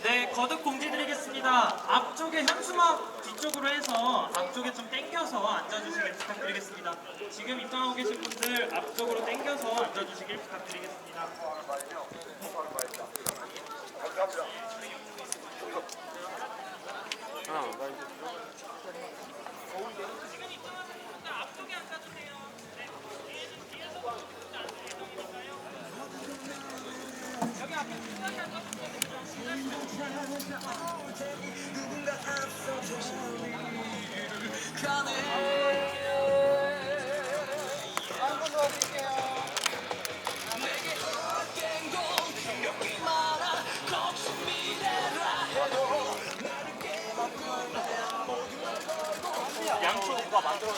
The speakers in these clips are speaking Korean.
네, 거듭 공지 드리겠습니다. 앞쪽에 현수막 뒤쪽으로 해서 앞쪽에 좀 당겨서 앉아주시길 부탁드리겠습니다. 지금 입장하고 계신 분들 앞쪽으로 당겨서 앉아주시길 부탁드리겠습니다.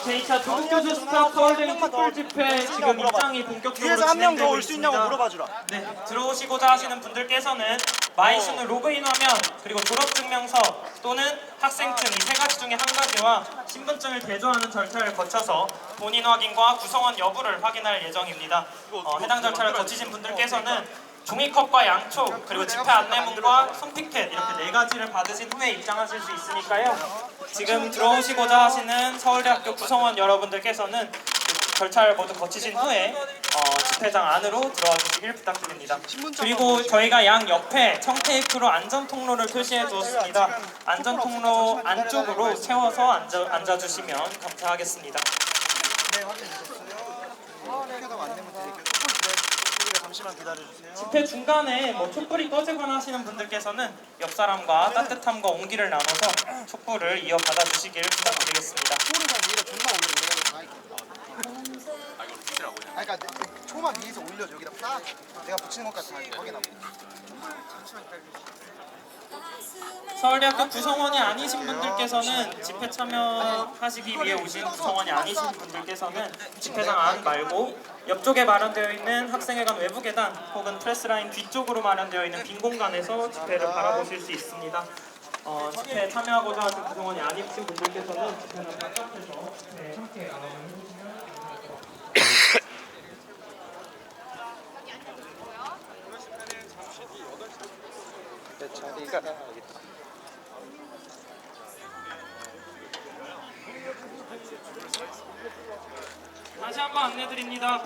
제2차 조국교수 스타 서울대인 촛불 집회 지금 입장이 본격적으로 뒤에서 한 명 더 진행되고 올 수 있냐고 있습니다. 물어봐주라. 네, 들어오시고자 하시는 분들께서는 마이순우 로그인 화면 그리고 졸업증명서 또는 학생증 이 세 가지 중에 한 가지와 신분증을 대조하는 절차를 거쳐서 본인 확인과 구성원 여부를 확인할 예정입니다. 해당 절차를 거치신 분들께서는 종이컵과 양초 그리고 집회 안내문과 손픽팻 이렇게 네 가지를 받으신 후에 입장하실 수 있으니까요. 지금 들어오시고자 하시는 서울대학교 구성원 여러분들께서는 절차를 모두 거치신 후에 집회장 안으로 들어와 주시길 부탁드립니다. 그리고 저희가 양 옆에 청테이프로 안전통로를 표시해 두었습니다. 안전통로 안쪽으로 채워서 앉아주시면 감사하겠습니다. 네, 확인해 주셨어요. 회가 안내문 드릴게요. 잠시만 기다려주세요. 집회 중간에 촛불이 꺼지거나 하시는 분들께서는 옆 사람과 따뜻함과 온기를 나눠서 촛불을 이어받아 주시길 부탁드리겠습니다. 초를 다 위로 존나 올려. 내가 이거 다 그러니까 초만 위에서 올려줘. 여기다 딱 내가 붙이는 것까지 다 확인하고. 서울대학교 구성원이 아니신 분들께서는 집회 참여하시기 위해 오신 구성원이 아니신 분들께서는 집회장 안 말고 옆쪽에 마련되어 있는 학생회관 외부 계단 혹은 프레스라인 뒤쪽으로 마련되어 있는 빈 공간에서 집회를 바라보실 수 있습니다. 집회에 참여하고자 하신 구성원이 아니신 분들께서는 집회는 바깥에서 함께 나눠주시면 다시 한번 안내드립니다.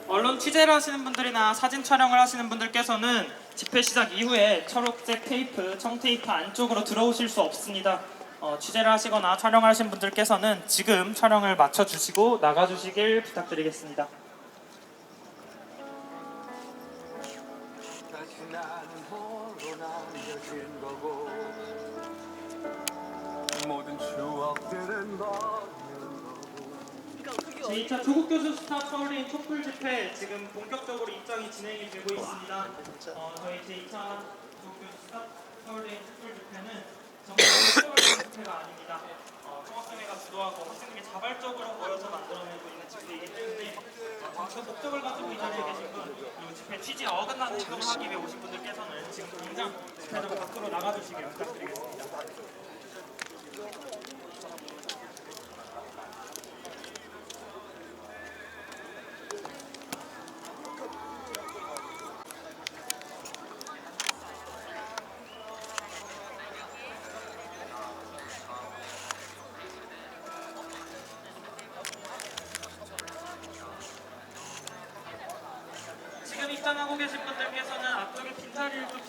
언론 취재를 하시는 분들이나 사진 촬영을 하시는 분들께서는 집회 시작 이후에 초록색 테이프, 청테이프 안쪽으로 들어오실 수 없습니다. 취재를 하시거나 촬영을 하신 분들께서는 지금 촬영을 마쳐주시고 나가주시길 부탁드리겠습니다. 모든 추억들은 제2차 조국교수 스타 서울대인 촛불 집회 지금 본격적으로 입장이 진행이 되고 있습니다. 저희 제2차 조국교수 스타 서울대인 촛불 집회는 정부의 집회가 아닙니다. 총학생회가 주도하고 학생들이 자발적으로 모여서 만들어내고 있는 집회이기 때문에 그 목적을 가지고 이 자리에 계신 분 그리고 집회 취지에 어긋나는 행동을 하기 위해 오신 분들께서는 지금 당장 집회장 밖으로 나가주시길 부탁드리겠습니다.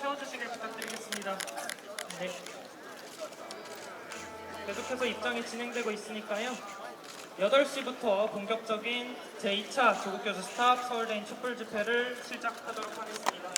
채워주시길 부탁드리겠습니다. 네. 계속해서 입장이 진행되고 있으니까요. 8시부터 본격적인 제2차 조국교수 스탑 서울대인 촛불 집회를 시작하도록 하겠습니다.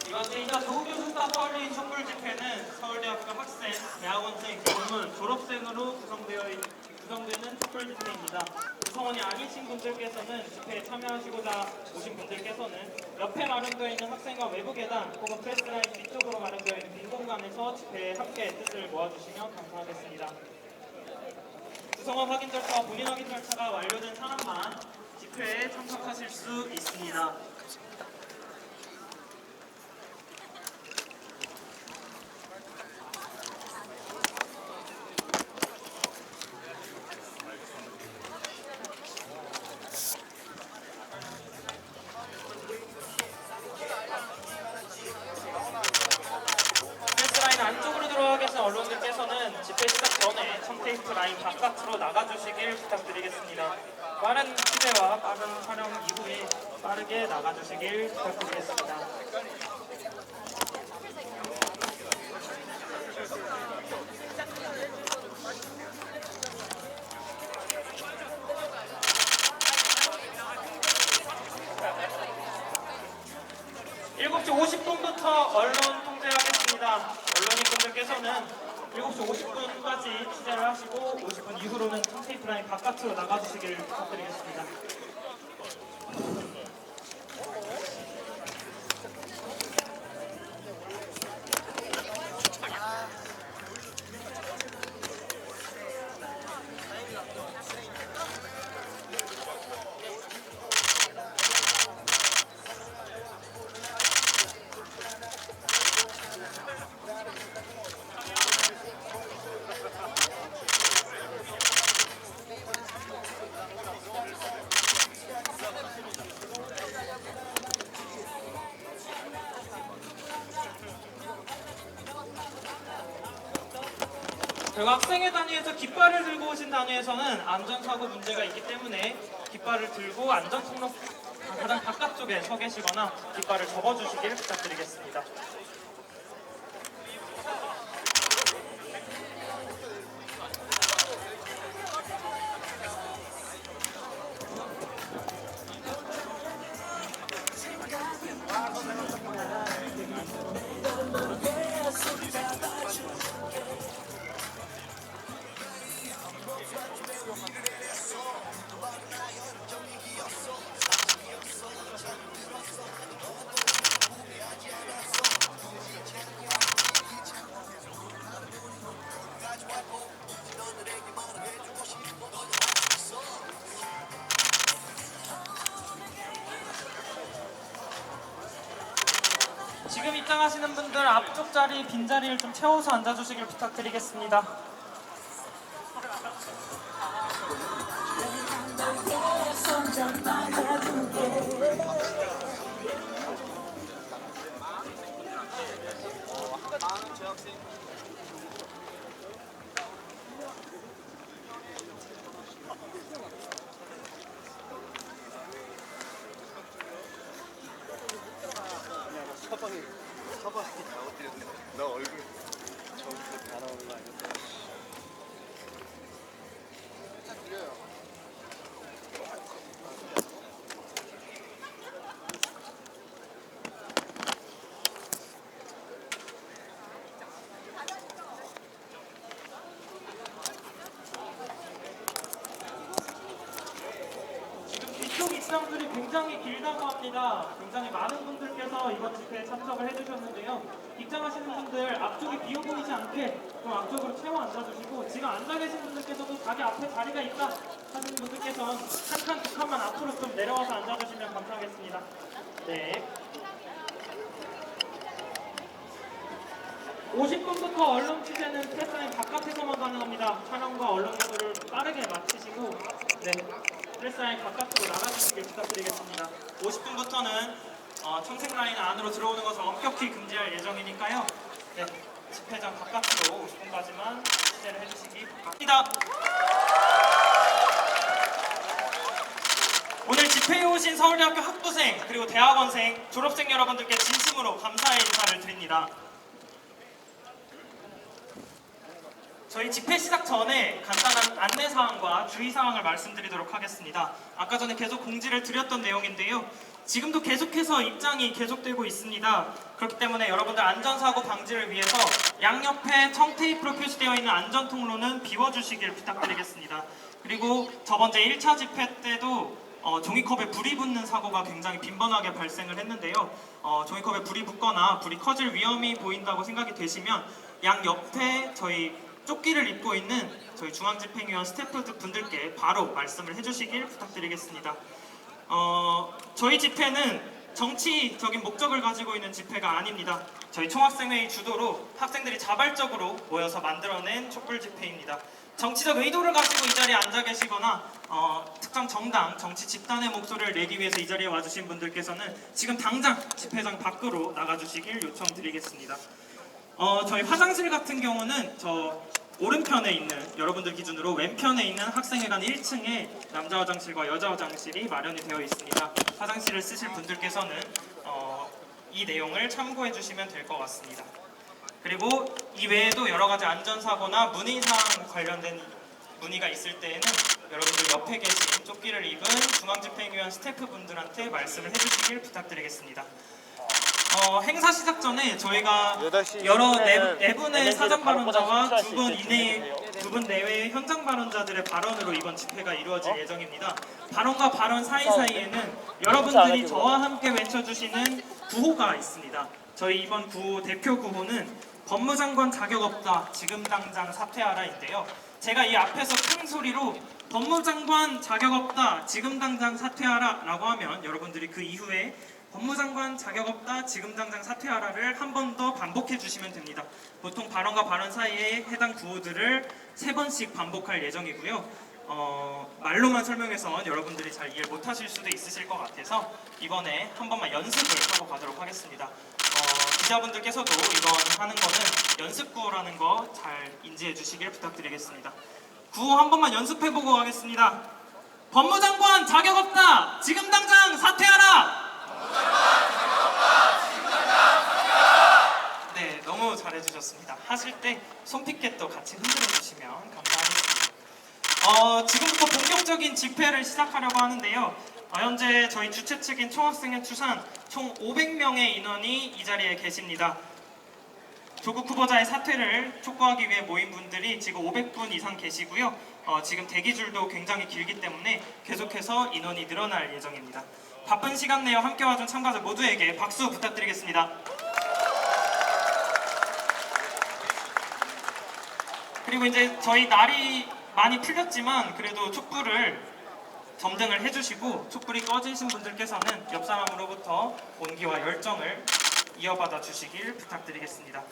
이번 제2차 조국교수 스탑 서울대인 촛불 집회는 서울대학교 학생, 대학원생, 전문, 졸업생으로 구성되는 촛불 집회입니다. 구성원이 아니신 분들께서는 집회에 참여하시고자 오신 분들께서는 옆에 마련되어 있는 학생과 외부 계단 혹은 프레스라인 뒤쪽으로 마련되어 있는 빈 공간에서 집회에 함께 뜻을 모아주시면 감사하겠습니다. 구성원 확인 절차와 본인 확인 절차가 완료된 사람만 집회에 참석하실 수 있습니다. 라인 안쪽으로 들어와 계신 언론들께서는 집회 시작 전에 청테이프 라인 바깥으로 나가주시길 부탁드리겠습니다. 빠른 취재와 빠른 촬영 이후에 빠르게 나가주시길 부탁드리겠습니다. (7시 50분부터) 언론 통제하겠습니다. 언론인분들께서는 7시 50분까지 취재를 하시고 50분 이후로는 청테이프 라인 바깥으로 나가주시길 부탁드리겠습니다. 저희가 학생회 단위에서 깃발을 들고 오신 단위에서는 안전사고 문제가 있기 때문에 깃발을 들고 안전통로 가장 바깥쪽에 서 계시거나 깃발을 접어주시길 부탁드리겠습니다. 지금 입장하시는 분들 앞쪽 자리 빈자리를 좀 채워서 앉아주시길 부탁드리겠습니다. 사방이 다 엎드렸네. 나 얼굴 저기서 다 나오는 거 아니야? 살짝 들려요. 뒤쪽 입장들이 굉장히 길다고 합니다. 굉장히 많은 분들께서 이번 집회에 참석을 해주셨는데요. 입장하시는 분들 앞쪽이 비어 보이지 않게 좀 앞쪽으로 채워 앉아주시고, 지금 앉아 계신 분들께서도 자기 앞에 자리가 있다 하시는 분들께서는 한 칸, 두 칸만 앞으로 좀 내려와서 앉아주시면 감사하겠습니다. 네. 50분부터 언론 취재는 프레스라인 바깥에서만 가능합니다. 촬영과 언론 보도를 빠르게 마치시고 프레스라인 바깥으로 나가주시길 부탁드리겠습니다. 50분부터는 청색라인 안으로 들어오는 것을 엄격히 금지할 예정이니까요. 집회장 바깥으로 50분까지만 취재를 해주시기 바랍니다. 오늘 집회에 오신 서울대학교 학부생 그리고 대학원생, 졸업생 여러분들께 진심으로 감사의 인사를 드립니다. 저희 집회 시작 전에 간단한 안내사항과 주의사항을 말씀드리도록 하겠습니다. 아까 전에 계속 공지를 드렸던 내용인데요. 지금도 계속해서 입장이 계속되고 있습니다. 그렇기 때문에 여러분들 안전사고 방지를 위해서 양옆에 청테이프로 표시되어 있는 안전통로는 비워주시길 부탁드리겠습니다. 그리고 저번 제 1차 집회 때도 종이컵에 불이 붙는 사고가 굉장히 빈번하게 발생을 했는데요. 종이컵에 불이 붙거나 불이 커질 위험이 보인다고 생각이 되시면 양옆에 저희 조끼를 입고 있는 저희 중앙집행위원 스태프분들께 바로 말씀을 해주시길 부탁드리겠습니다. 저희 집회는 정치적인 목적을 가지고 있는 집회가 아닙니다. 저희 총학생회의 주도로 학생들이 자발적으로 모여서 만들어낸 촛불 집회입니다. 정치적 의도를 가지고 이 자리에 앉아 계시거나 특정 정당, 정치 집단의 목소리를 내기 위해서 이 자리에 와주신 분들께서는 지금 당장 집회장 밖으로 나가주시길 요청드리겠습니다. 저희 화장실 같은 경우는 저 오른편에 있는, 여러분들 기준으로 왼편에 있는 학생회관 1층에 남자 화장실과 여자 화장실이 마련이 되어 있습니다. 화장실을 쓰실 분들께서는 이 내용을 참고해 주시면 될 것 같습니다. 그리고 이 외에도 여러 가지 안전사고나 문의사항 관련된 문의가 있을 때에는 여러분들 옆에 계신 조끼를 입은 중앙집행위원 스태프분들한테 말씀을 해주시길 부탁드리겠습니다. 행사 시작 전에 저희가 여러 네 분의 사전 발언자와 두 분 내외의 현장 발언자들의 발언으로 이번 집회가 이루어질 예정입니다. 발언과 발언 사이사이에는 여러분들이 저와 함께 외쳐주시는 구호가 있습니다. 저희 이번 구호, 대표 구호는 법무장관 자격 없다, 지금 당장 사퇴하라인데요. 제가 이 앞에서 큰 소리로 법무장관 자격 없다, 지금 당장 사퇴하라 라고 하면 여러분들이 그 이후에 법무장관 자격 없다, 지금 당장 사퇴하라를 한 번 더 반복해 주시면 됩니다. 보통 발언과 발언 사이에 해당 구호들을 3번씩 반복할 예정이고요. 말로만 설명해서 여러분들이 잘 이해 못하실 수도 있으실 것 같아서 이번에 한 번만 연습을 하고 가도록 하겠습니다. 기자분들께서도 이번 하는 거는 연습 구호라는 거 잘 인지해 주시길 부탁드리겠습니다. 구호 한 번만 연습해보고 가겠습니다. 법무장관 자격 없다, 지금 당장 사퇴하라! 네, 너무 잘해주셨습니다. 하실 때 손피켓도 같이 흔들어주시면 감사하겠습니다. 지금부터 본격적인 집회를 시작하려고 하는데요. 현재 저희 주최 측인 총학생회 추산 총 500명의 인원이 이 자리에 계십니다. 조국 후보자의 사퇴를 촉구하기 위해 모인 분들이 지금 500분 이상 계시고요. 지금 대기줄도 굉장히 길기 때문에 계속해서 인원이 늘어날 예정입니다. 바쁜 시간 내에 함께 와준 참가자 모두에게 박수 부탁드리겠습니다. 그리고 이제 저희 날이 많이 풀렸지만 그래도 촛불을 점등을 해주시고 촛불이 꺼지신 분들께서는 옆 사람으로부터 온기와 열정을 이어받아 주시길 부탁드리겠습니다.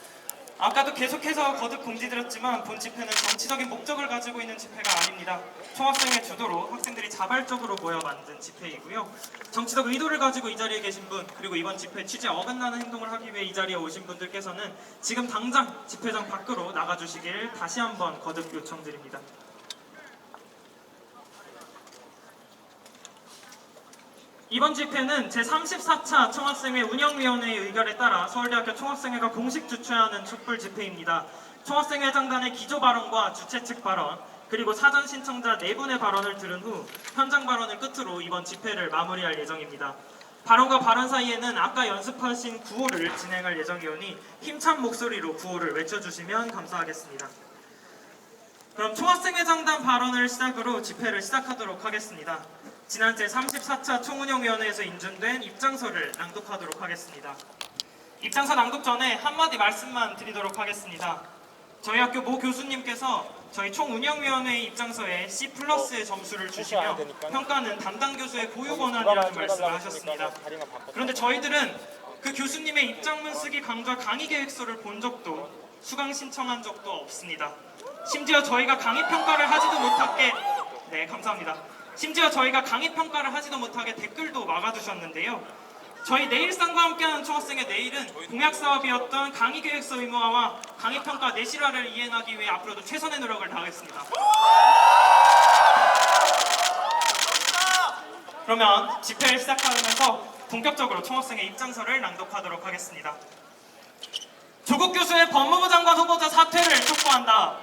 아까도 계속해서 거듭 공지드렸지만 본 집회는 정치적인 목적을 가지고 있는 집회가 아닙니다. 총학생회 주도로 학생들이 자발적으로 모여 만든 집회이고요. 정치적 의도를 가지고 이 자리에 계신 분, 그리고 이번 집회 취지에 어긋나는 행동을 하기 위해 이 자리에 오신 분들께서는 지금 당장 집회장 밖으로 나가주시길 다시 한번 거듭 요청드립니다. 이번 집회는 제34차 총학생회 운영위원회의 의결에 따라 서울대학교 총학생회가 공식 주최하는 촛불 집회입니다. 총학생회장단의 기조 발언과 주최 측 발언, 그리고 사전 신청자 4분의 발언을 들은 후 현장 발언을 끝으로 이번 집회를 마무리할 예정입니다. 발언과 발언 사이에는 아까 연습하신 구호를 진행할 예정이오니 힘찬 목소리로 구호를 외쳐주시면 감사하겠습니다. 그럼 총학생회장단 발언을 시작으로 집회를 시작하도록 하겠습니다. 지난 제34차 총운영위원회에서 인준된 입장서를 낭독하도록 하겠습니다. 입장서 낭독 전에 한마디 말씀만 드리도록 하겠습니다. 저희 학교 모 교수님께서 저희 총운영위원회의 입장서에 C+의 점수를 주시며 평가는 담당 교수의 고유 권한이라는 말씀을 하셨습니다. 그런데 저희들은 그 교수님의 입장문 쓰기 강좌 강의 계획서를 본 적도 수강 신청한 적도 없습니다. 심지어 저희가 강의 평가를 하지도 못하게 네 감사합니다. 심지어 저희가 강의 평가를 하지도 못하게 댓글도 막아두셨는데요. 저희 내일상과 함께하는 총학생의 내일은 공약 사업이었던 강의 계획서 의무화와 강의 평가 내실화를 이행하기 위해 앞으로도 최선의 노력을 다하겠습니다. 그러면 집회를 시작하면서 본격적으로 총학생의 입장서를 낭독하도록 하겠습니다. 조국 교수의 법무부 장관 후보자 사퇴를 촉구한다.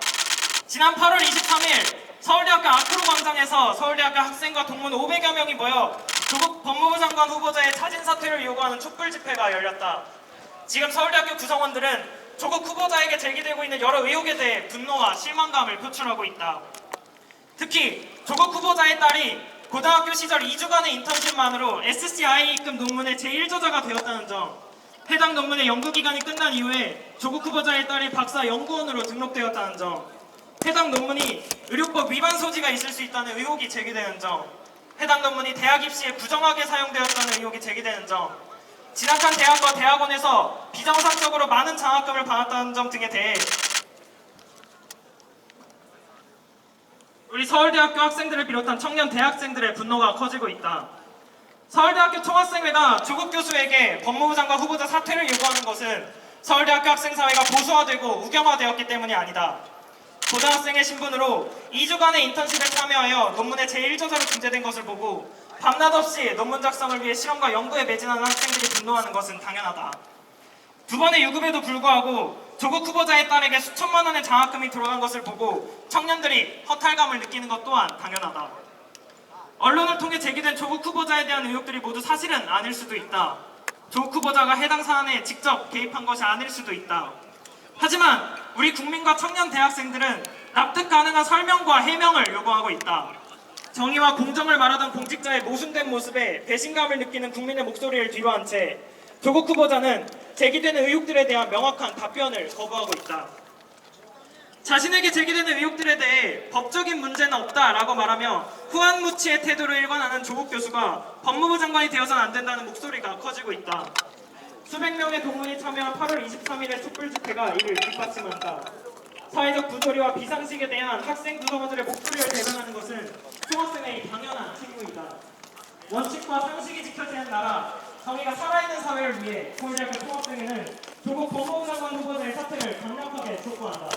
지난 8월 23일 서울대학교 아크로 광장에서 서울대학교 학생과 동문 500여 명이 모여 조국 법무부 장관 후보자의 자진 사퇴를 요구하는 촛불 집회가 열렸다. 지금 서울대학교 구성원들은 조국 후보자에게 제기되고 있는 여러 의혹에 대해 분노와 실망감을 표출하고 있다. 특히 조국 후보자의 딸이 고등학교 시절 2주간의 인턴십만으로 SCI급 논문의 제1저자가 되었다는 점, 해당 논문의 연구기간이 끝난 이후에 조국 후보자의 딸이 박사 연구원으로 등록되었다는 점, 해당 논문이 의료법 위반 소지가 있을 수 있다는 의혹이 제기되는 점, 해당 논문이 대학 입시에 부정하게 사용되었다는 의혹이 제기되는 점, 진학한 대학과 대학원에서 비정상적으로 많은 장학금을 받았다는 점 등에 대해 우리 서울대학교 학생들을 비롯한 청년 대학생들의 분노가 커지고 있다. 서울대학교 총학생회가 조국 교수에게 법무부 장관 후보자 사퇴를 요구하는 것은 서울대학교 학생사회가 보수화되고 우경화되었기 때문이 아니다. 고등학생의 신분으로 2주간의 인턴십에 참여하여 논문의 제1저자로 등재된 것을 보고 밤낮 없이 논문 작성을 위해 실험과 연구에 매진하는 학생들이 분노하는 것은 당연하다. 두 번의 유급에도 불구하고 조국 후보자의 딸에게 수천만 원의 장학금이 들어간 것을 보고 청년들이 허탈감을 느끼는 것 또한 당연하다. 언론을 통해 제기된 조국 후보자에 대한 의혹들이 모두 사실은 아닐 수도 있다. 조국 후보자가 해당 사안에 직접 개입한 것이 아닐 수도 있다. 하지만 우리 국민과 청년 대학생들은 납득 가능한 설명과 해명을 요구하고 있다. 정의와 공정을 말하던 공직자의 모순된 모습에 배신감을 느끼는 국민의 목소리를 뒤로한 채 조국 후보자는 제기되는 의혹들에 대한 명확한 답변을 거부하고 있다. 자신에게 제기되는 의혹들에 대해 법적인 문제는 없다라고 말하며 후한무치의 태도를 일관하는 조국 교수가 법무부 장관이 되어서는 안 된다는 목소리가 커지고 있다. 수백 명의 동문이 참여한 8월 23일의 촛불 집회가 이를 뒷받침한다. 사회적 부조리와 비상식에 대한 학생 구성원들의 목소리를 대변하는 것은 총학생의 당연한 책무이다. 원칙과 상식이 지켜지는 나라, 정의가 살아있는 사회를 위해 서울대학교 총학생회는 조국 법무부 장관 후보자의 사퇴를 강력하게 촉구한다.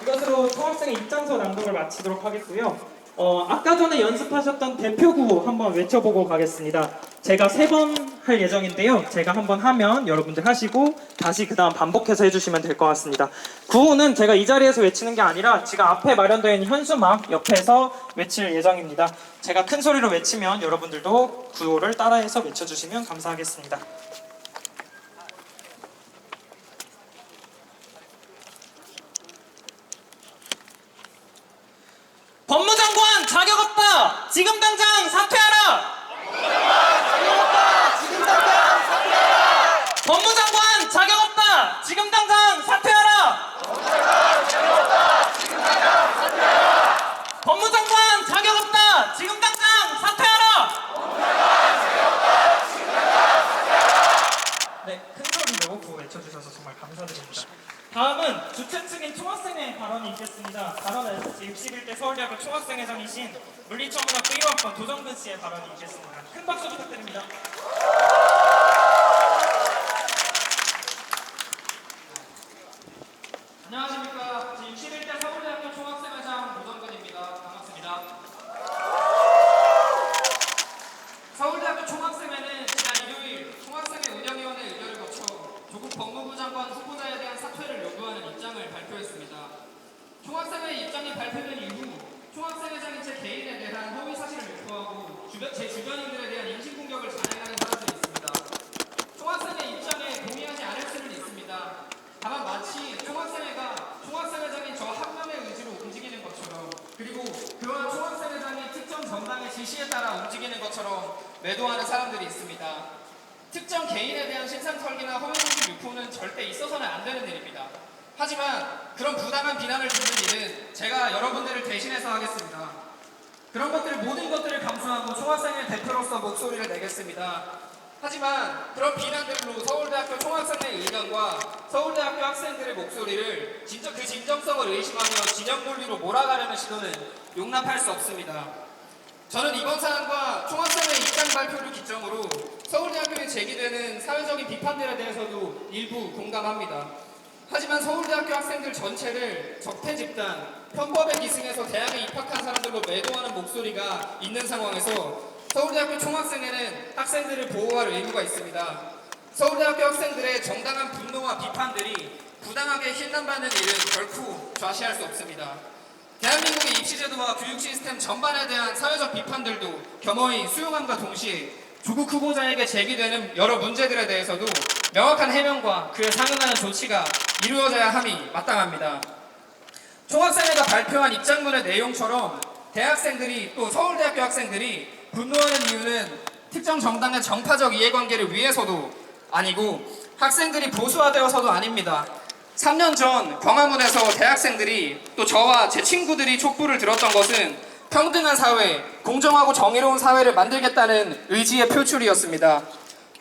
이것으로 총학생의 입장서 낭독을 마치도록 하겠고요. 아까 전에 연습하셨던 대표구호 한번 외쳐보고 가겠습니다. 제가 3번 할 예정인데요. 제가 한번 하면 여러분들 하시고 다시 그 다음 반복해서 해주시면 될 것 같습니다. 구호는 제가 이 자리에서 외치는 게 아니라 지금 앞에 마련되어 있는 현수막 옆에서 외칠 예정입니다. 제가 큰 소리로 외치면 여러분들도 구호를 따라해서 외쳐주시면 감사하겠습니다. 법무장관 자격 없다! 지금 당장 사퇴하라! 법무장관 자격 없다! 지금 당장 사퇴하라! 법무장관 자격 없다! 지금 당장 사퇴하라! 네, 큰 소리로 구호 외쳐주셔서 정말 감사드립니다. 다음은 주최 측인 총학생회 발언이 있겠습니다. 발언은 제61대 서울대학교 총학생회장이신 물리천문학부 1호학번 도정근 씨의 발언이 있겠습니다. 큰 박수 부탁드립니다. 안녕하십니까. 제61대 서울대학교 총학생회장 도정근입니다. 반갑습니다. 서울대학교 총학생회는 지난 일요일 총학생회 운영위원회 의결을 거쳐 조국 법무부 장관 후보자에 대한 사퇴를 요구하는 입장을 발표했습니다. 총학생회 입장이 발표된 이후 총학생회장인 제 개인에 대한 허위 사실을 유포하고 제 주변인들에 대한 인신공격을 자행하는 사람들이 있습니다. 총학생회 입장에 동의하지 않을 수는 있습니다. 다만 마치 총학생회장인 저 한 명의 의지로 움직이는 것처럼, 그리고 그와 총학생회장이 특정 정당의 지시에 따라 움직이는 것처럼 매도하는 사람들이 있습니다. 특정 개인에 대한 신상털기나 허위소식 유포는 절대 있어서는 안 되는 일입니다. 하지만 그런 부당한 비난을 듣는 일은 제가 여러분들을 대신해서 하겠습니다. 그런 모든 것들을 감수하고 총학생회 대표로서 목소리를 내겠습니다. 하지만 그런 비난들로 서울대학교 총학생회 의견과 서울대학교 학생들의 목소리를 그 진정성을 의심하며 진영 논리로 몰아가려는 시도는 용납할 수 없습니다. 저는 이번 사안과 총학생회 입장 발표를 기점으로 서울대학교에 제기되는 사회적인 비판들에 대해서도 일부 공감합니다. 하지만 서울대학교 학생들 전체를 적폐 집단, 편법에 기승해서 대학에 입학한 사람들로 매도하는 목소리가 있는 상황에서 서울대학교 총학생회는 학생들을 보호할 의무가 있습니다. 서울대학교 학생들의 정당한 분노와 비판들이 부당하게 힐난받는 일은 결코 좌시할 수 없습니다. 대한민국의 입시제도와 교육 시스템 전반에 대한 사회적 비판들도 겸허히 수용함과 동시에 조국 후보자에게 제기되는 여러 문제들에 대해서도 명확한 해명과 그에 상응하는 조치가 이루어져야 함이 마땅합니다. 총학생회가 발표한 입장문의 내용처럼 대학생들이 또 서울대학교 학생들이 분노하는 이유는 특정 정당의 정파적 이해관계를 위해서도 아니고 학생들이 보수화되어서도 아닙니다. 3년 전 광화문에서 대학생들이 또 저와 제 친구들이 촛불을 들었던 것은 평등한 사회, 공정하고 정의로운 사회를 만들겠다는 의지의 표출이었습니다.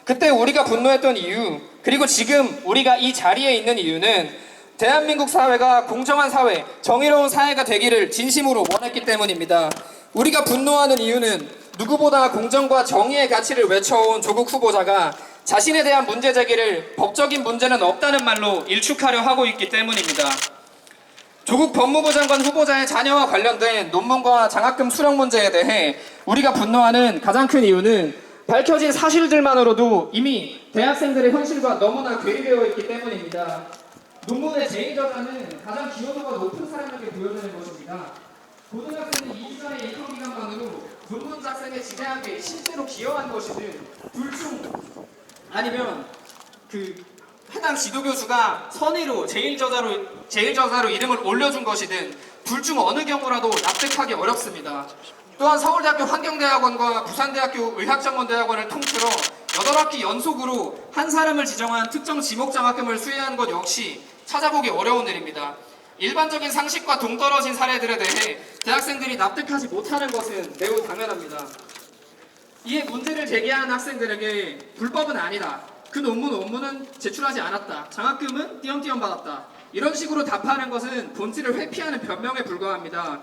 그때 우리가 분노했던 이유, 그리고 지금 우리가 이 자리에 있는 이유는 대한민국 사회가 공정한 사회, 정의로운 사회가 되기를 진심으로 원했기 때문입니다. 우리가 분노하는 이유는 누구보다 공정과 정의의 가치를 외쳐온 조국 후보자가 자신에 대한 문제 제기를 법적인 문제는 없다는 말로 일축하려 하고 있기 때문입니다. 조국 법무부 장관 후보자의 자녀와 관련된 논문과 장학금 수령 문제에 대해 우리가 분노하는 가장 큰 이유는 밝혀진 사실들만으로도 이미 대학생들의 현실과 너무나 괴리되어 있기 때문입니다. 논문의 제2저자는 가장 기여도가 높은 사람에게 보여지는 것입니다. 고등학생은 2주 전의 인턴 기간만으로 논문 작성에 지대하게 실제로 기여한 것이든 둘 중 아니면 해당 지도교수가 선의로 제1저자로 이름을 올려준 것이든 둘 중 어느 경우라도 납득하기 어렵습니다. 또한 서울대학교 환경대학원과 부산대학교 의학전문대학원을 통틀어 8학기 연속으로 한 사람을 지정한 특정 지목장학금을 수여한 것 역시 찾아보기 어려운 일입니다. 일반적인 상식과 동떨어진 사례들에 대해 대학생들이 납득하지 못하는 것은 매우 당연합니다. 이에 문제를 제기하는 학생들에게 불법은 아니다, 그 논문은 제출하지 않았다, 장학금은 띄엄띄엄 받았다, 이런 식으로 답하는 것은 본질을 회피하는 변명에 불과합니다.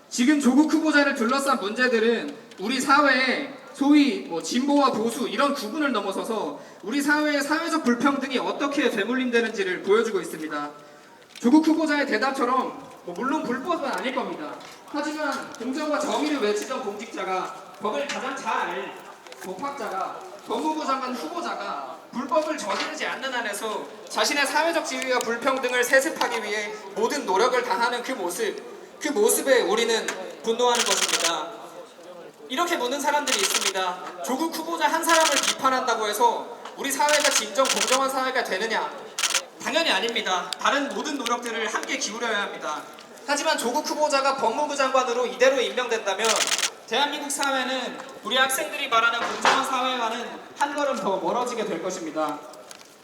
지금 조국 후보자를 둘러싼 문제들은 우리 사회에 소위 진보와 보수 이런 구분을 넘어서서 우리 사회의 사회적 불평등이 어떻게 되물림되는지를 보여주고 있습니다. 조국 후보자의 대답처럼 물론 불법은 아닐 겁니다. 하지만 공정과 정의를 외치던 공직자가, 법을 가장 잘 알 법학자가, 법무부 장관 후보자가 불법을 저지르지 않는 한에서 자신의 사회적 지위와 불평등을 세습하기 위해 모든 노력을 다하는 그 모습에 우리는 분노하는 것입니다. 이렇게 묻는 사람들이 있습니다. 조국 후보자 한 사람을 비판한다고 해서 우리 사회가 진정 공정한 사회가 되느냐? 당연히 아닙니다. 다른 모든 노력들을 함께 기울여야 합니다. 하지만 조국 후보자가 법무부 장관으로 이대로 임명된다면 대한민국 사회는 우리 학생들이 말하는 공정한 사회와는 한 걸음 더 멀어지게 될 것입니다.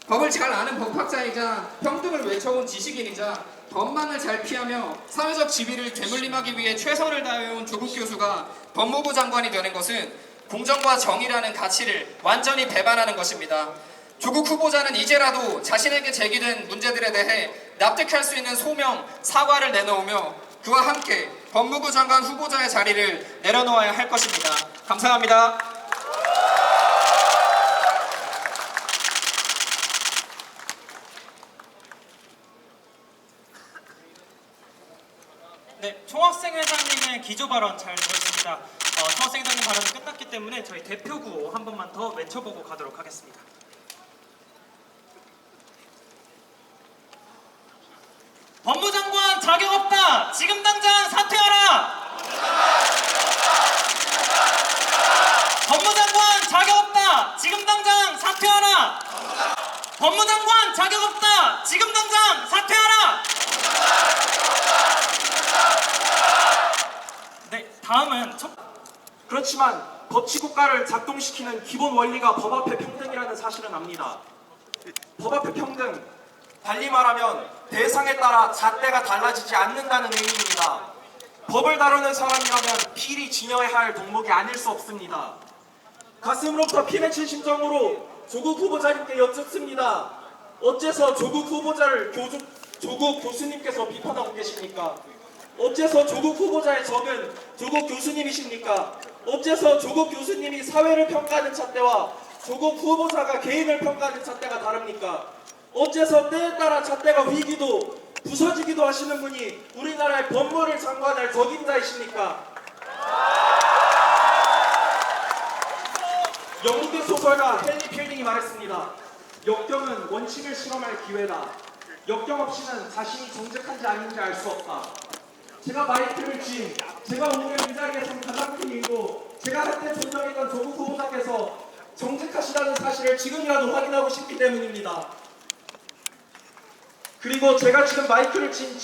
법을 잘 아는 법학자이자 평등을 외쳐온 지식인이자 법만을 잘 피하며 사회적 지위를 되물림하기 위해 최선을 다해온 조국 교수가 법무부 장관이 되는 것은 공정과 정의라는 가치를 완전히 배반하는 것입니다. 조국 후보자는 이제라도 자신에게 제기된 문제들에 대해 납득할 수 있는 소명, 사과를 내놓으며 그와 함께 법무부 장관 후보자의 자리를 내려놓아야 할 것입니다. 감사합니다. 네, 총학생회장님의 기조 발언 잘 들었습니다. 총학생회장님 발언이 끝났기 때문에 저희 대표 구호 한 번만 더 외쳐보고 가도록 하겠습니다. 법무장관 자격 없다! 지금 당장 사퇴하라! 법무장관 자격 없다! 지금 당장 사퇴하라! 법무장관 자격 없다! 지금 당장 사퇴하라! 네, 다음은 그렇지만 법치국가를 작동시키는 기본 원리가 법 앞에 평등이라는 사실은 압니다. 법 앞에 평등, 달리 말하면 대상에 따라 잣대가 달라지지 않는다는 의미입니다. 법을 다루는 사람이라면 필히 지녀야 할 덕목이 아닐 수 없습니다. 가슴으로부터 피맺힌 심정으로 조국 후보자님께 여쭙습니다. 어째서 조국 후보자를 조국 교수님께서 비판하고 계십니까? 어째서 조국 후보자의 적은 조국 교수님이십니까? 어째서 조국 교수님이 사회를 평가하는 잣대와 조국 후보자가 개인을 평가하는 잣대가 다릅니까? 어째서 때에 따라 잣대가 휘기도 부서지기도 하시는 분이 우리나라의 법무를 장관할 적임자이십니까? 영국의 소설가 헨리 필딩이 말했습니다. 역경은 원칙을 실험할 기회다. 역경 없이는 자신이 정직한지 아닌지 알 수 없다. 제가 마이크를 쥔, 제가 오늘 이 자리에 선 가장 큰 이유도 제가 한때 존경했던 조국 후보자께서 정직하시다는 사실을 지금이라도 확인하고 싶기 때문입니다. 그리고 제가 지금 마이크를 쥔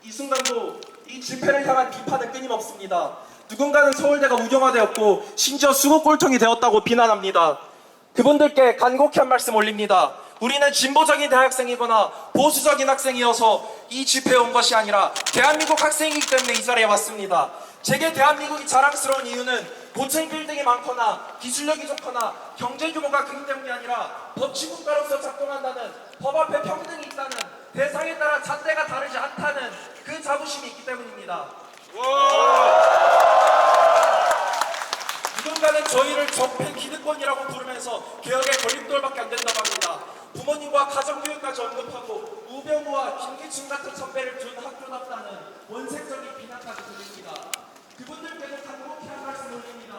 이 순간도 이 집회를 향한 비판은 끊임없습니다. 누군가는 서울대가 우경화되었고 심지어 수국 꼴통이 되었다고 비난합니다. 그분들께 간곡히 한 말씀 올립니다. 우리는 진보적인 대학생이거나 보수적인 학생이어서 이 집회에 온 것이 아니라 대한민국 학생이기 때문에 이 자리에 왔습니다. 제게 대한민국이 자랑스러운 이유는 고층 빌딩이 많거나 기술력이 좋거나 경제 규모가 큰 때문이 아니라 법치국가로서 작동한다는 법 앞에 평등이 있다는 대상에 따라 잣대가 다르지 않다는 그 자부심이 있기 때문입니다. 누군가는 저희를 적폐 기득권이라고 부르면서 개혁의 걸림돌밖에 안 된다고 합니다. 부모님과 가정교육까지 언급하고 우병우와 김기춘 같은 선배를 둔 학교답다는 원색적인 비난까지 드립니다. 그분들께도 간곡히 한 말씀 올립니다.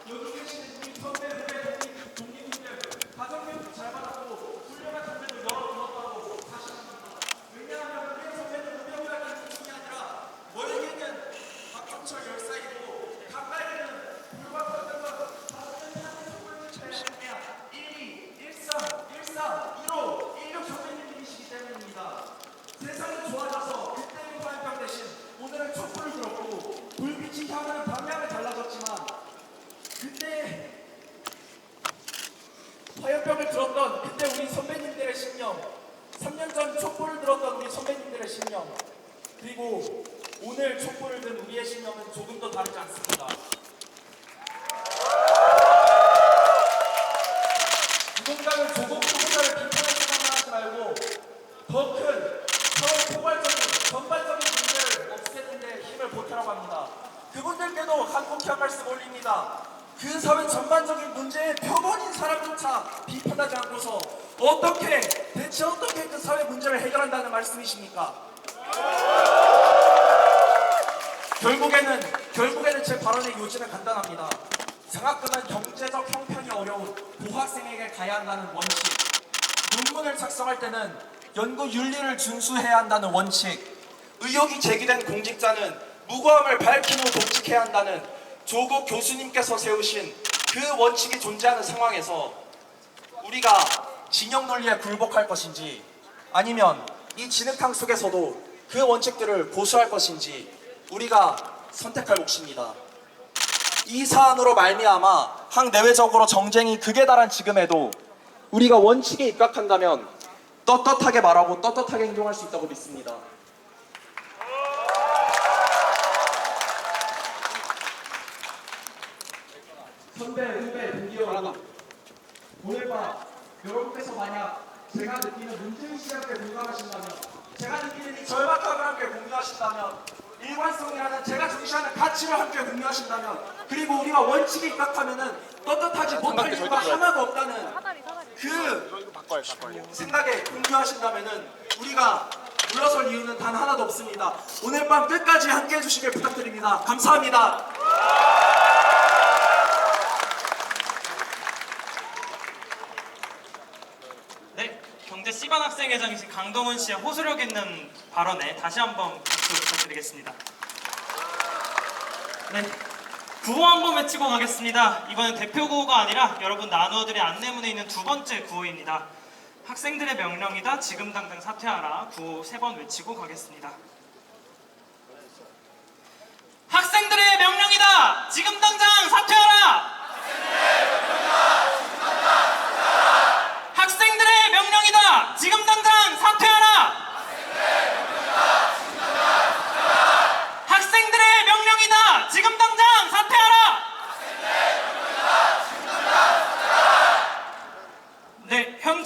여기 계시는 우리 선배, 후배, 동기분들 가정교육 잘 받았고 훌륭한 선배도 열어두었다고 자신합니다. 왜냐하면 우리 선배는 우병우와 김기춘이 아니라 멀게는 박종철 열사이고 가까이는 불과 1, 2, 13, 16 선배님들이시기 때문입니다. 세상이 좋아져서 그때의 화염병 대신 오늘은 촛불을 들었고 불빛이 향하는 방향은 달라졌지만 그때 화염병을 들었던 그때 우리 선배님들의 신념, 3년 전 촛불을 들었던 우리 선배님들의 신념, 그리고 오늘 촛불을 든 우리의 신념은 조금 더 다르지 않습니다. 누군가는 조국 후보자를 비판할 생각만 하지 말고 더 큰 사회 포괄적인 전반적인 문제를 없애는 데 힘을 보태라고 합니다. 그분들께도 간곡히 한 말씀 올립니다. 그 사회 전반적인 문제의 표본인 사람조차 비판하지 않고서 대체 어떻게 그 사회 문제를 해결한다는 말씀이십니까? 결국에는 제 발언의 요지는 간단합니다. 장학금은 경제적 형편이 어려운 고학생에게 가야 한다는 원칙, 논문을 작성할 때는 연구 윤리를 준수해야 한다는 원칙, 의혹이 제기된 공직자는 무고함을 밝힌 후 복직해야 한다는 조국 교수님께서 세우신 그 원칙이 존재하는 상황에서 우리가 진영 논리에 굴복할 것인지 아니면 이 진흙탕 속에서도 그 원칙들을 고수할 것인지 우리가 선택할 몫입니다. 이 사안으로 말미암아 항내외적으로 정쟁이 극에 달한 지금에도 우리가 원칙에 입각한다면 떳떳하게 말하고 떳떳하게 행동할 수 있다고 믿습니다. 선배, 후배, 동기 여러분, 오늘 밤 여러분께서 만약 제가 느끼는 문제의식에 함께 공감하신다면, 제가 느끼는 이 절박함을 함께 공유하신다면, 일관성이라는 제가 중시하는 가치를 함께 공유하신다면, 그리고 우리가 원칙에 입각하면은 떳떳하지 못할 이유가 하나도 없다는 그 생각에 공유하신다면은 우리가 물러설 이유는 단 하나도 없습니다. 오늘 밤 끝까지 함께 해주시길 부탁드립니다. 감사합니다. 네, 경제 C반 학생회장이신 강동원 씨의 호소력 있는 발언에 다시 한번 박수 부탁드리겠습니다. 네, 구호 한번 외치고 가겠습니다. 이번엔 대표 구호가 아니라 여러분 나누어드릴 안내문에 있는 두 번째 구호입니다. 학생들의 명령이다. 지금 당장 사퇴하라. 구호 3번 외치고 가겠습니다. 학생들의 명령이다. 지금 당장 사퇴하라. 학생들의 명령이다. 지금 당장 사퇴하라. 학생들의 명령이다. 지금 당장 사퇴하라.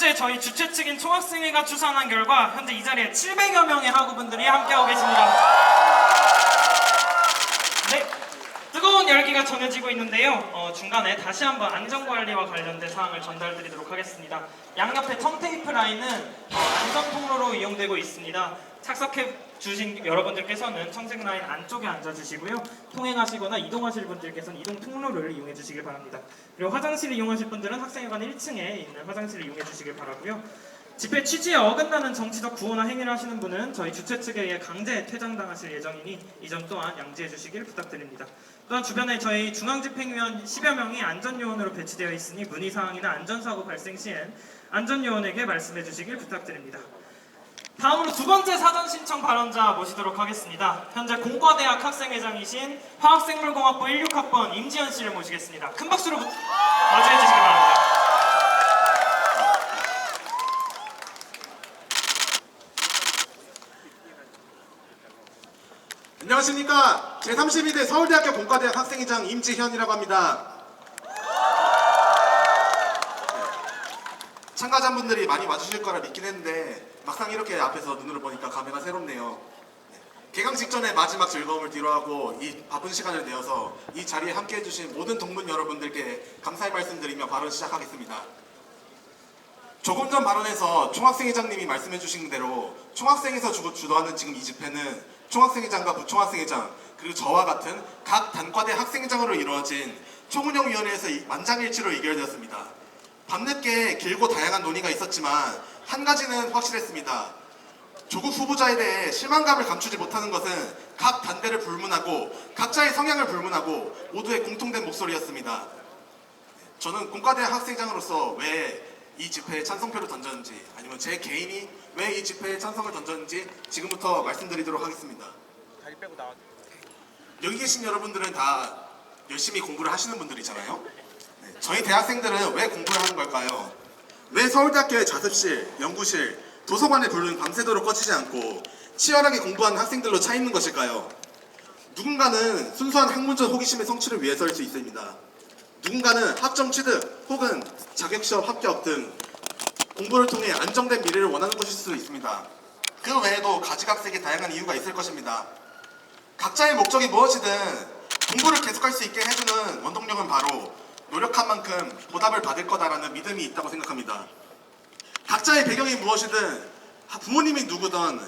번째 저희 주최 측인 총학생회가 추산한 결과 현재 이 자리에 700여 명의 학우분들이 함께하고 계십니다. 네, 뜨거운 열기가 전해지고 있는데요. 중간에 다시 한번 안전관리와 관련된 사항을 전달드리도록 하겠습니다. 양옆에 텅테이프 라인은 안전통로로 이용되고 있습니다. 착석해 주신 여러분들께서는 청색 라인 안쪽에 앉아주시고요. 통행하시거나 이동하실 분들께서는 이동 통로를 이용해 주시길 바랍니다. 그리고 화장실 이용하실 분들은 학생회관 1층에 있는 화장실을 이용해 주시길 바라고요. 집회 취지에 어긋나는 정치적 구호나 행위를 하시는 분은 저희 주최 측에 의해 강제 퇴장당하실 예정이니 이 점 또한 양지해 주시길 부탁드립니다. 또한 주변에 저희 중앙집행위원 10여 명이 안전요원으로 배치되어 있으니 문의사항이나 안전사고 발생 시엔 안전요원에게 말씀해 주시길 부탁드립니다. 다음으로 두 번째 사전 신청 발언자 모시도록 하겠습니다. 현재 공과대학 학생회장이신 화학생물공학부 16학번 임지연 씨를 모시겠습니다. 큰 박수로 맞이해 주시기 바랍니다. 안녕하십니까. 제32대 서울대학교 공과대학 학생회장 임지현이라고 합니다. 참가자분들이 많이 와주실 거라 믿긴 했는데 막상 이렇게 앞에서 눈으로 보니까 감회가 새롭네요. 개강 직전에 마지막 즐거움을 뒤로하고 이 바쁜 시간을 내어서 이 자리에 함께해 주신 모든 동문 여러분들께 감사의 말씀드리며 발언 시작하겠습니다. 조금 전 발언에서 총학생회장님이 말씀해 주신 대로 총학생에서 주도하는 지금 이 집회는 총학생회장과 부총학생회장 그리고 저와 같은 각 단과대 학생회장으로 이루어진 총운영위원회에서 만장일치로 의결되었습니다. 밤늦게 길고 다양한 논의가 있었지만 한 가지는 확실했습니다. 조국 후보자에 대해 실망감을 감추지 못하는 것은 각 단대를 불문하고 각자의 성향을 불문하고 모두의 공통된 목소리였습니다. 저는 공과대학 학생회장으로서 왜 이 집회에 찬성표를 던졌는지 아니면 제 개인이 왜 이 집회에 찬성을 던졌는지 지금부터 말씀드리도록 하겠습니다. 여기 계신 여러분들은 다 열심히 공부를 하시는 분들이잖아요. 저희 대학생들은 왜 공부를 하는 걸까요? 왜 서울대학교의 자습실, 연구실, 도서관의 불은 밤새도록 꺼지지 않고 치열하게 공부하는 학생들로 차 있는 것일까요? 누군가는 순수한 학문적 호기심의 성취를 위해서일 수 있습니다. 누군가는 학점 취득 혹은 자격시험 합격 등 공부를 통해 안정된 미래를 원하는 것일 수도 있습니다. 그 외에도 가지각색의 다양한 이유가 있을 것입니다. 각자의 목적이 무엇이든 공부를 계속할 수 있게 해주는 원동력은 바로 노력한 만큼 보답을 받을 거다라는 믿음이 있다고 생각합니다. 각자의 배경이 무엇이든 부모님이 누구든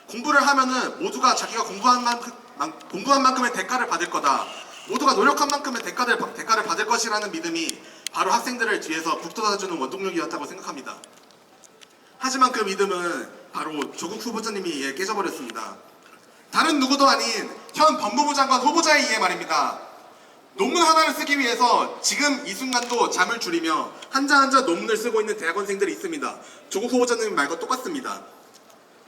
공부를 하면은 모두가 자기가 공부한 만큼의 대가를 받을 거다. 모두가 노력한 만큼의 대가를 받을 것이라는 믿음이 바로 학생들을 뒤에서 북돋아주는 원동력이었다고 생각합니다. 하지만 그 믿음은 바로 조국 후보자님에 의해 깨져버렸습니다. 다른 누구도 아닌 현 법무부 장관 후보자에 의해 말입니다. 논문 하나를 쓰기 위해서 지금 이 순간도 잠을 줄이며 한자 한자 논문을 쓰고 있는 대학원생들이 있습니다. 조국 후보자님 말과 똑같습니다.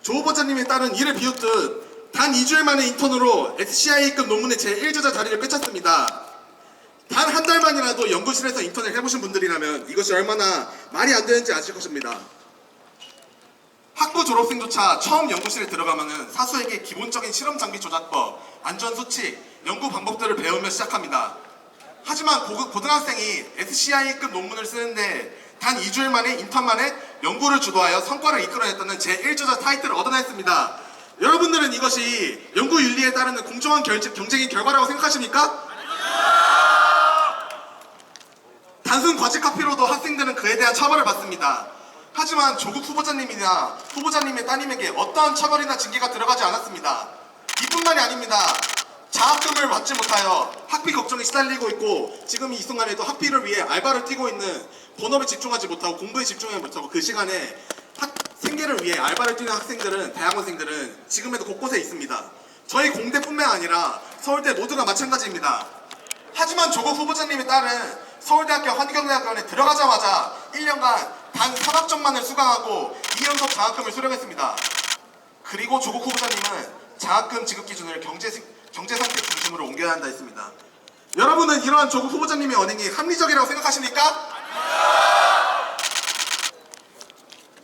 조 후보자님의 딸은 이를 비웃듯 단 2주일 만에 인턴으로 SCIA급 논문의 제1저자 자리를 꿰찼습니다. 단 한 달 만이라도 연구실에서 인턴을 해보신 분들이라면 이것이 얼마나 말이 안 되는지 아실 것입니다. 학부 졸업생조차 처음 연구실에 들어가면 사수에게 기본적인 실험 장비 조작법, 안전수칙, 연구 방법들을 배우며 시작합니다. 하지만 고등학생이 SCIA급 논문을 쓰는데 단 2주일 만에 인턴 만에 연구를 주도하여 성과를 이끌어냈다는 제1저자 타이틀을 얻어냈습니다. 여러분들은 이것이 연구윤리에 따르는 공정한 경쟁의 결과라고 생각하십니까? 단순 과직 카피로도 학생들은 그에 대한 처벌을 받습니다. 하지만 조국 후보자님이나 후보자님의 따님에게 어떠한 처벌이나 징계가 들어가지 않았습니다. 이뿐만이 아닙니다. 장학금을 받지 못하여 학비 걱정에 시달리고 있고 지금 이 순간에도 학비를 위해 알바를 뛰고 있는 본업에 집중하지 못하고 공부에 집중하지 못하고 그 시간에 생계를 위해 알바를 뛰는 학생들은 대학원생들은 지금에도 곳곳에 있습니다. 저희 공대뿐만 아니라 서울대 모두가 마찬가지입니다. 하지만 조국 후보자님의 딸은 서울대학교 환경대학원에 들어가자마자 1년간 단 3학점만을 수강하고 2연속 장학금을 수령했습니다. 그리고 조국 후보자님은 장학금 지급 기준을 경제상태 중심으로 옮겨야 한다 했습니다. 여러분은 이러한 조국 후보자님의 언행이 합리적이라고 생각하십니까?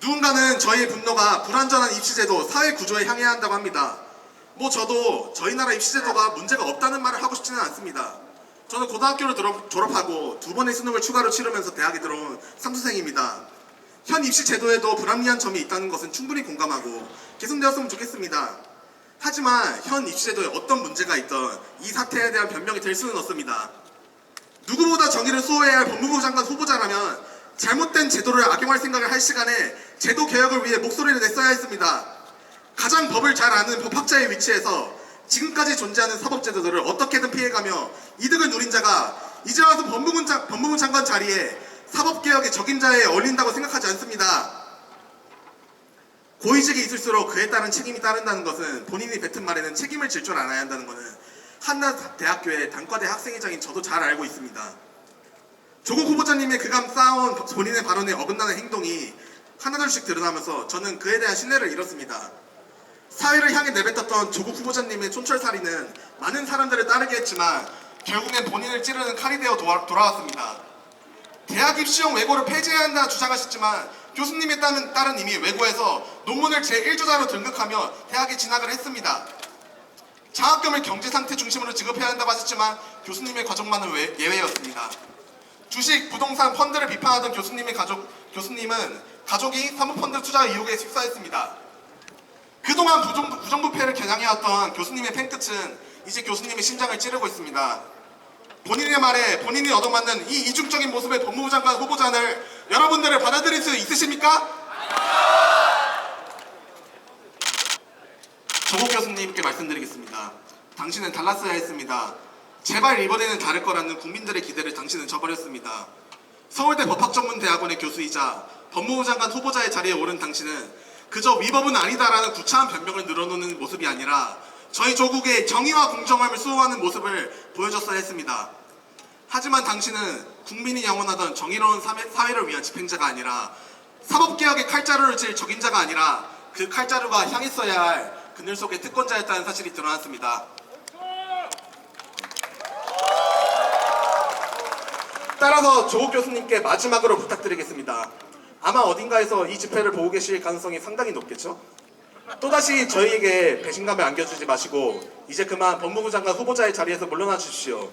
누군가는 저희의 분노가 불완전한 입시제도, 사회구조에 향해야 한다고 합니다. 저도 저희 나라 입시제도가 문제가 없다는 말을 하고 싶지는 않습니다. 저는 고등학교를 졸업하고 2번의 수능을 추가로 치르면서 대학에 들어온 삼수생입니다. 현 입시 제도에도 불합리한 점이 있다는 것은 충분히 공감하고 개선되었으면 좋겠습니다. 하지만 현 입시 제도에 어떤 문제가 있던 이 사태에 대한 변명이 될 수는 없습니다. 누구보다 정의를 수호해야 할 법무부 장관 후보자라면 잘못된 제도를 악용할 생각을 할 시간에 제도 개혁을 위해 목소리를 냈어야 했습니다. 가장 법을 잘 아는 법학자의 위치에서 지금까지 존재하는 사법제도들을 어떻게든 피해가며 이득을 누린 자가 이제 와서 법무부 장관 자리에 사법개혁의 적임자에 어울린다고 생각하지 않습니다. 고위직이 있을수록 그에 따른 책임이 따른다는 것은 본인이 뱉은 말에는 책임을 질 줄 알아야 한다는 것은 한나대학교의 단과대 학생회장인 저도 잘 알고 있습니다. 조국 후보자님의 그간 쌓아온 본인의 발언에 어긋나는 행동이 하나둘씩 드러나면서 저는 그에 대한 신뢰를 잃었습니다. 사회를 향해 내뱉었던 조국 후보자님의 촌철살인은 많은 사람들을 따르게 했지만 결국엔 본인을 찌르는 칼이 되어 돌아왔습니다. 대학 입시형 외고를 폐지해야 한다 주장하셨지만 교수님에 따른 이미 외고에서 논문을 제1저자로 등극하며 대학에 진학을 했습니다. 장학금을 경제상태 중심으로 지급해야 한다고 하셨지만 교수님의 가족만은 예외였습니다. 주식, 부동산, 펀드를 비판하던 교수님은 가족이 사모펀드 투자 의혹에 휩싸였습니다. 그동안 부정부패를 겨냥해왔던 교수님의 팬끝은 이제 교수님의 심장을 찌르고 있습니다. 본인의 말에 본인이 얻어맞는 이 이중적인 모습의 법무부 장관 후보자를 여러분들을 받아들일 수 있으십니까? 조국 교수님께 말씀드리겠습니다. 당신은 달랐어야 했습니다. 제발 이번에는 다를 거라는 국민들의 기대를 당신은 저버렸습니다. 서울대 법학전문대학원의 교수이자 법무부 장관 후보자의 자리에 오른 당신은 그저 위법은 아니다라는 구차한 변명을 늘어놓는 모습이 아니라 저희 조국의 정의와 공정함을 수호하는 모습을 보여줬어야 했습니다. 하지만 당신은 국민이 영원하던 정의로운 사회를 위한 집행자가 아니라 사법개혁의 칼자루를 쥘 적임자가 아니라 그 칼자루가 향했어야 할 그늘 속의 특권자였다는 사실이 드러났습니다. 따라서 조국 교수님께 마지막으로 부탁드리겠습니다. 아마 어딘가에서 이 집회를 보고 계실 가능성이 상당히 높겠죠? 또다시 저희에게 배신감을 안겨주지 마시고 이제 그만 법무부 장관 후보자의 자리에서 물러나 주십시오.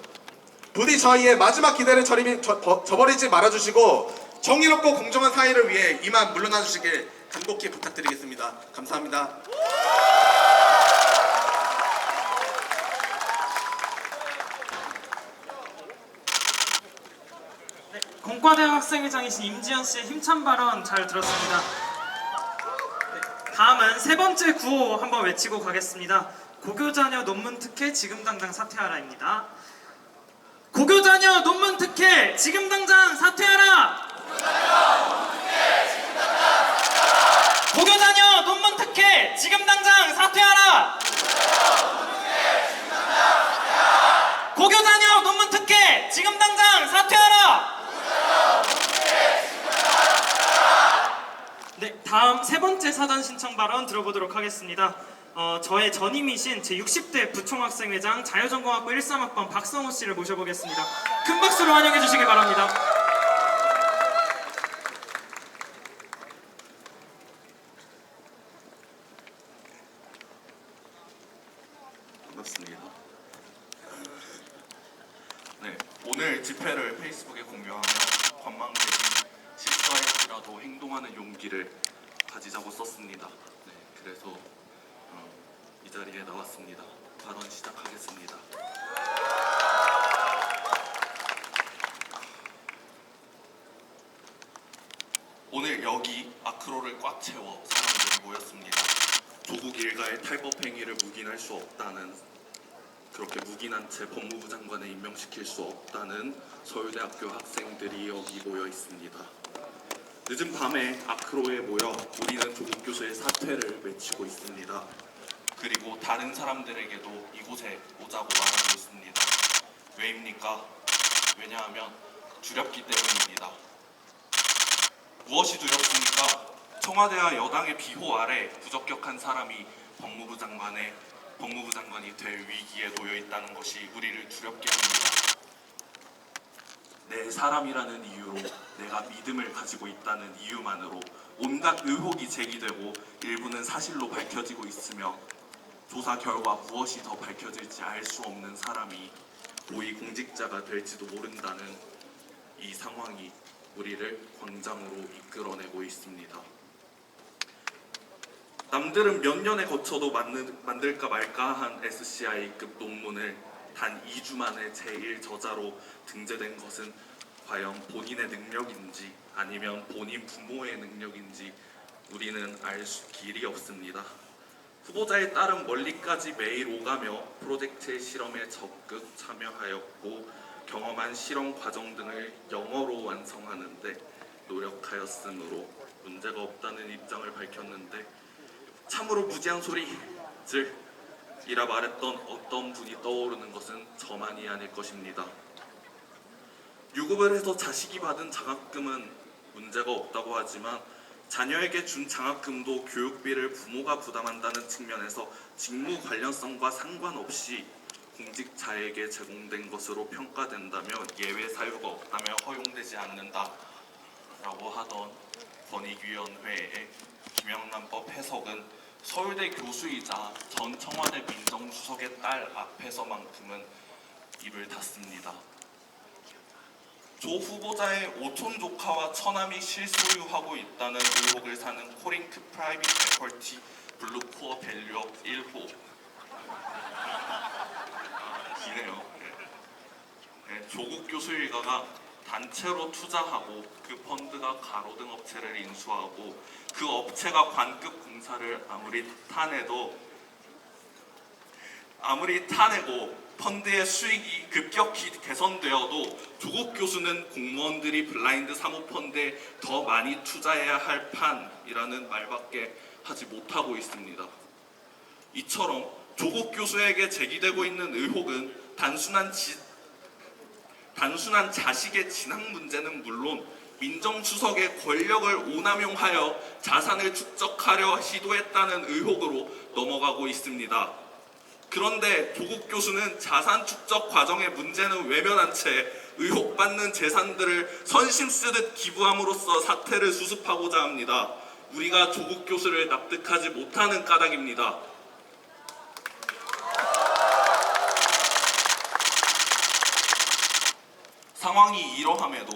부디 저희의 마지막 기대를 저버리지 말아주시고 정의롭고 공정한 사회를 위해 이만 물러나 주시길 간곡히 부탁드리겠습니다. 감사합니다. 공과대학 학생회장이신 임지연 씨의 힘찬 발언 잘 들었습니다. 다음은 세 번째 구호 한번 외치고 가겠습니다. 고교자녀 논문 특혜 지금 당장 사퇴하라입니다. 고교자녀 논문 특혜 지금 당장 사퇴하라! 고교자녀 논문 특혜 지금 당장 사퇴하라! 고교자녀 논문 특혜 지금 당장 사퇴하라! 네, 다음 세 번째 사전 신청 발언 들어보도록 하겠습니다. 저의 전임이신 제60대 부총학생회장 자유전공학부 13학번 박성호 씨를 모셔보겠습니다. 큰 박수로 환영해 주시기 바랍니다. 반갑습니다. 네, 오늘 집회를 페이스북에 공유하며 관망대신 실수할지라도 행동하는 용기를 가지자고 썼습니다. 네, 그래서 이 자리에 나왔습니다. 발언 시작하겠습니다. 오늘 여기 아크로를 꽉 채워 사람들이 모였습니다. 조국 일가의 탈법 행위를 묵인할 수 없다는, 그렇게 묵인한 채 법무부 장관을 임명시킬 수 없다는 서울대학교 학생들이 여기 모여 있습니다. 늦은 밤에 아크로에 모여 우리는 조국 교수의 사퇴를 외치고 있습니다. 그리고 다른 사람들에게도 이곳에 오자고 말하고 있습니다. 왜입니까? 왜냐하면 두렵기 때문입니다. 무엇이 두렵습니까? 청와대와 여당의 비호 아래 부적격한 사람이 법무부 장관이 될 위기에 놓여 있다는 것이 우리를 두렵게 합니다. 내 사람이라는 이유로, 내가 믿음을 가지고 있다는 이유만으로 온갖 의혹이 제기되고 일부는 사실로 밝혀지고 있으며 조사 결과 무엇이 더 밝혀질지 알 수 없는 사람이 고위공직자가 될지도 모른다는 이 상황이 우리를 광장으로 이끌어내고 있습니다. 남들은 몇 년에 거쳐도 만들까 말까 한 SCI급 논문을 단 2주 만에 제1저자로 등재된 것은 과연 본인의 능력인지 아니면 본인 부모의 능력인지 우리는 알 길이 없습니다. 후보자에 따른 멀리까지 매일 오가며 프로젝트의 실험에 적극 참여하였고 경험한 실험 과정 등을 영어로 완성하는데 노력하였으므로 문제가 없다는 입장을 밝혔는데 참으로 무지한 소리들이라 말했던 어떤 분이 떠오르는 것은 저만이 아닐 것입니다. 유급을 해서 자식이 받은 장학금은 문제가 없다고 하지만 자녀에게 준 장학금도 교육비를 부모가 부담한다는 측면에서 직무 관련성과 상관없이 공직자에게 제공된 것으로 평가된다면 예외 사유가 없다면 허용되지 않는다라고 하던 권익위원회의 김영란법 해석은 서울대 교수이자 전 청와대 민정수석의 딸 앞에서만큼은 입을 닫습니다. 조 후보자의 오촌 조카와 처남이 실소유하고 있다는 의혹을 사는 코링크 프라이빗 에퀄티 블루코어 밸류업 1호 이네요. 네, 조국 교수 일가가 단체로 투자하고 그 펀드가 가로등 업체를 인수하고 그 업체가 관급 공사를 아무리 타내고 펀드의 수익이 급격히 개선되어도 조국 교수는 공무원들이 블라인드 사모펀드에 더 많이 투자해야 할 판이라는 말밖에 하지 못하고 있습니다. 이처럼 조국 교수에게 제기되고 있는 의혹은 단순한 자식의 진학 문제는 물론 민정수석의 권력을 오남용하여 자산을 축적하려 시도했다는 의혹으로 넘어가고 있습니다. 그런데 조국 교수는 자산 축적 과정의 문제는 외면한 채 의혹받는 재산들을 선심 쓰듯 기부함으로써 사태를 수습하고자 합니다. 우리가 조국 교수를 납득하지 못하는 까닭입니다. 상황이 이러함에도